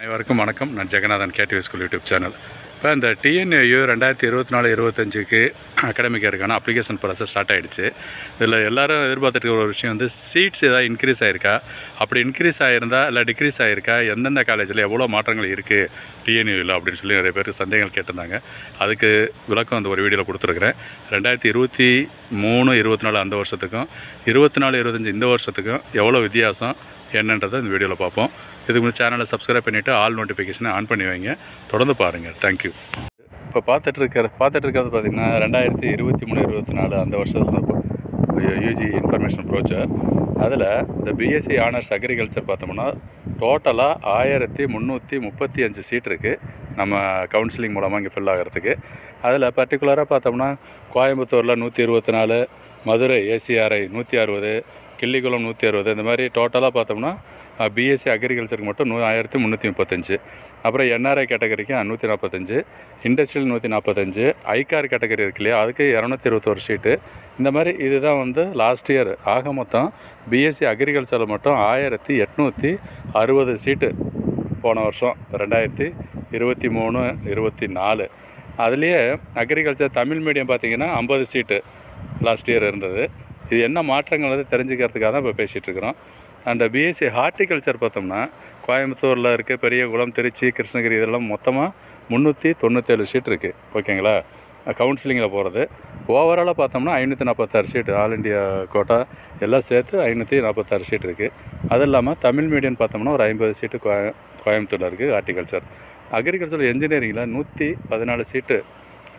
அனைவருக்கும் வணக்கம். நான் Jaganathan KTV school YouTube channel. இப்போ இந்த டிஎன்ஏயு 2024-25க்கு அகாடமிக் இயருக்கான அப்ளிகேஷன் ப்ராசஸ் ஸ்டார்ட் ஆகிடுச்சு. இதில் எல்லோரும் எதிர்பார்த்துட்டு ஒரு விஷயம் வந்து சீட்ஸ் ஏதாவது இன்க்ரீஸ் ஆகிருக்கா, அப்படி இன்க்ரீஸ் ஆகிருந்தா இல்லை டிக்ரீஸ் ஆகிருக்கா, எந்தெந்த காலேஜில் எவ்வளோ மாற்றங்கள் இருக்குது டிஎன்ஏயில் அப்படின்னு சொல்லி நிறைய பேர் சந்தேகங்கள் கேட்டிருந்தாங்க. அதுக்கு விளக்கம் அந்த ஒரு வீடியோவில் கொடுத்துருக்குறேன். 2023-24 அந்த வருஷத்துக்கும் 24-25 இந்த வருஷத்துக்கும் எவ்வளோ வித்தியாசம் என்னன்றதை இந்த வீடியோவில் பார்ப்போம். இதுக்கு முன்னாடி சேனலை சப்ஸ்கிரைப் பண்ணிவிட்டு ஆல் நோட்டிஃபிகேஷனை ஆன் பண்ணி வைங்க. தொடர்ந்து பாருங்கள். தேங்க்யூ. இப்போ பார்த்துட்டு இருக்கிறது பார்த்திங்கன்னா 2023-24 அந்த வருஷத்தில் யூஜி இன்ஃபர்மேஷன் ப்ரோச்சர். அதில் இந்த பிஎஸ்சி ஆனர்ஸ் அக்ரிகல்ச்சர் பார்த்தோம்னா டோட்டலாக 1335 சீட் இருக்குது நம்ம கவுன்சிலிங் மூலமாக இங்கே ஃபில் ஆகிறதுக்கு. அதில் பர்டிகுலராக பார்த்தோம்னா கோயம்புத்தூரில் 124, மதுரை ஏசிஆர்ஐ 160, கிள்ளிக்குளம் 160, இந்த மாதிரி டோட்டலாக பார்த்தோம்னா பிஎஸ்சி அக்ரிகல்ச்சருக்கு மட்டும் 1335. அப்புறம் என்ஆர்ஐ கேட்டகரிக்கு 145, இண்டஸ்ட்ரியல் 145, ஐகார் கேட்டகரி இருக்கு இல்லையா, அதுக்கு 221 சீட்டு. இந்த மாதிரி இதுதான் வந்து லாஸ்ட் இயர் ஆக மொத்தம் பிஎஸ்சி அக்ரிகல்ச்சரில் மட்டும் 1860 சீட்டு போன வருஷம் 2023-24. அதுலேயே அக்ரிகல்ச்சர் தமிழ் மீடியம் பார்த்திங்கன்னா 50 சீட்டு லாஸ்ட் இயர் இருந்தது. இது என்ன மாற்றங்கள் வந்து தெரிஞ்சுக்கிறதுக்காக தான் இப்போ பேசிகிட்ருக்குறோம். அந்த பிஎஸ்சி ஹார்டிகல்ச்சர் பார்த்தோம்னா கோயம்புத்தூரில் இருக்க பெரியகுளம், திருச்சி, கிருஷ்ணகிரி இதெல்லாம் மொத்தமாக 397 சீட் இருக்குது. ஓகேங்களா, கவுன்சிலிங்கில் போகிறது. ஓவராலாக பார்த்தோம்னா 546 சீட்டு, ஆல் இண்டியா கோட்டா எல்லாம் சேர்த்து 546 சீட் இருக்குது. அது இல்லாமல் தமிழ் மீடியம் பார்த்தோம்னா ஒரு 50 சீட்டு கோயம்புத்தூரில் இருக்குது ஹார்டிகல்ச்சர். அக்ரிகல்ச்சர் என்ஜினியரிங்கில் 114 சீட்டு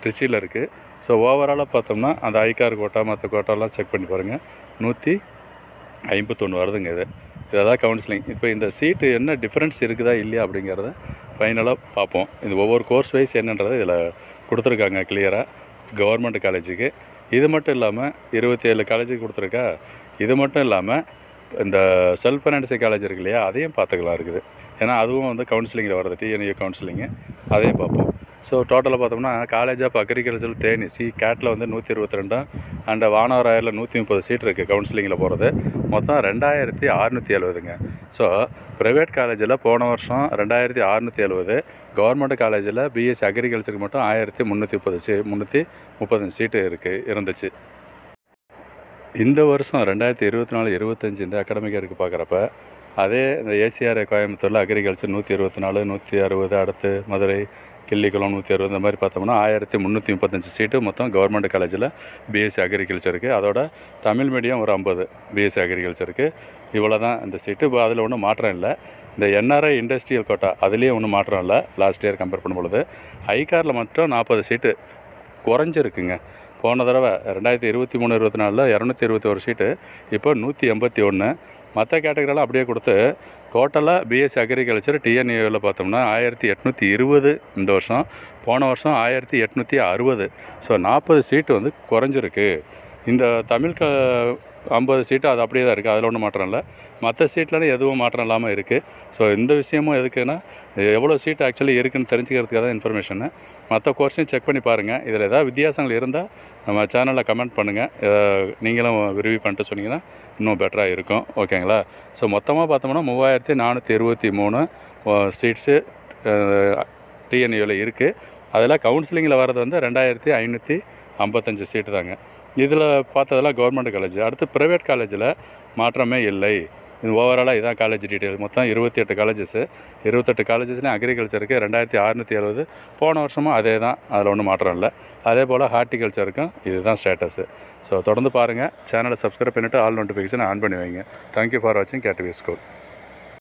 திருச்சியில் இருக்குது. ஸோ ஓவராலாக பார்த்தோம்னா அந்த ஐகார் கோட்டா மற்ற கோட்டாலாம் செக் பண்ணி பாருங்கள், 151 வருதுங்க. இதெல்லாம் கவுன்சிலிங். இப்போ இந்த சீட்டு என்ன டிஃப்ரென்ஸ் இருக்குதா இல்லையா அப்படிங்கிறத ஃபைனலாக பார்ப்போம். இந்த ஒவ்வொரு கோர்ஸ் வைஸ் என்னன்றதை இதில் கொடுத்துருக்காங்க கிளியராக கவர்மெண்ட் காலேஜுக்கு. இது மட்டும் இல்லாமல் 27 காலேஜுக்கு கொடுத்துருக்கா. இது மட்டும் இல்லாமல் இந்த செல்ஃப் ஃபைனான்சி காலேஜ் இருக்கு இல்லையா, அதையும் பார்த்துக்கலாம் இருக்குது. ஏன்னா அதுவும் வந்து கவுன்சிலிங்கில் வருது, டிஎன்ஏ கவுன்சிலிங்கு. அதையும் பார்ப்போம். ஸோ டோட்டலாக பார்த்தோம்னா காலேஜ் ஆஃப் அக்ரிகல்ச்சர் தேனி கேட்டில் வந்து 122 அண்ட் வானவராயரில் 130 சீட் இருக்குது கவுன்சிலிங்கில் போகிறது. மொத்தம் 2670ங்க. ஸோ ப்ரைவேட் காலேஜில் போன வருஷம் 2670, கவர்மெண்ட் காலேஜில் பிஎஸ்சி அக்ரிகல்ச்சருக்கு மட்டும் 1335 சீட்டு இருந்துச்சு. இந்த வருஷம் 2024-25 இந்த அகாடமிக் இருக்குது பார்க்குறப்ப அதே இந்த ஏசிஆர்ஐ கோயம்புத்தூரில் அக்ரிகல்ச்சர் 124, 160, அடுத்து மதுரை, கிள்ளிக்குளம் 160, இந்த மாதிரி பார்த்தோம்னா 1335 சீட்டு மொத்தம் கவர்மெண்ட் காலேஜில் பிஎஸ்சி அக்ரிகல்ச்சருக்கு. அதோட தமிழ் மீடியம் ஒரு 50 பிஎஸ்சி அக்ரிகல்ச்சருக்கு. இவ்வளோ தான் இந்த சீட்டு. இப்போ அதில் ஒன்றும் மாற்றம் இல்லை. இந்த என்ஆர்ஐ இண்டஸ்ட்ரியல் கோட்டா அதுலேயும் ஒன்றும் மாற்றம் இல்லை லாஸ்ட் இயர் கம்பேர் பண்ணும்பொழுது. ஐகாரில் மட்டும் 40 சீட்டு குறைஞ்சிருக்குங்க. போன தடவை 2023-24 221 சீட்டு, இப்போ 181. மற்ற கேட்டகரியெல்லாம் அப்படியே கொடுத்து டோட்டலாக பிஎஸ்சி அக்ரிகல்ச்சர் டிஎன்ஏவில் பார்த்தோம்னா 1820 இந்த வருஷம், போன வருஷம் 1860. ஸோ 40 சீட்டு வந்து குறைஞ்சிருக்கு. இந்த தமிழ் 50 சீட்டு அது அப்படியே தான் இருக்குது, அதில் ஒன்றும் மாற்றம் இல்லை. மற்ற சீட்லாம் எதுவும் மாற்றம் இல்லாமல் இருக்குது. ஸோ இந்த விஷயமும் எதுக்குன்னா எவ்வளோ சீட் ஆக்சுவலி இருக்குதுன்னு தெரிஞ்சுக்கிறதுக்காக தான் இன்ஃபர்மேஷனு. மற்ற கோர்ஸையும் செக் பண்ணி பாருங்கள். இதில் ஏதாவது வித்தியாசங்கள் இருந்தால் நம்ம சேனலில் கமெண்ட் பண்ணுங்கள். நீங்களும் ரிவ்யூ பண்ணிட்டு சொன்னீங்கன்னா இன்னும் பெட்டராக இருக்கும். ஓகேங்களா. ஸோ மொத்தமாக பார்த்தோம்னா 3423 சீட்ஸு டிஎன்ஏவில் இருக்குது. அதில் கவுன்சிலிங்கில் வர்றது வந்து 2555 சீட்டு தாங்க. இதில் பார்த்ததெல்லாம் கவர்மெண்ட் காலேஜ். அடுத்து ப்ரைவேட் காலேஜில் மாற்றமே இல்லை. இது ஓவராலாக இதான் காலேஜ் டீட்டெயில். மொத்தம் 28 காலேஜஸ்ஸு. 28 காலேஜஸ்லேயும் அக்ரிகல்ச்சருக்கு 2670. போன வருஷமும் அதே தான், அதில் ஒன்றும் மாற்றம் இல்லை. அதே போல் ஹார்டிகல்ச்சருக்கும் இதுதான் ஸ்டேட்டஸு. ஸோ தொடர்ந்து பாருங்கள். சேனலை சப்ஸ்கிரைப் பண்ணிவிட்டு ஆல் நோட்டிஃபிகேஷன் ஆன் பண்ணி வைங்க. தேங்க்யூ ஃபார் வாட்சிங் கேடிவி ஸ்கூல்.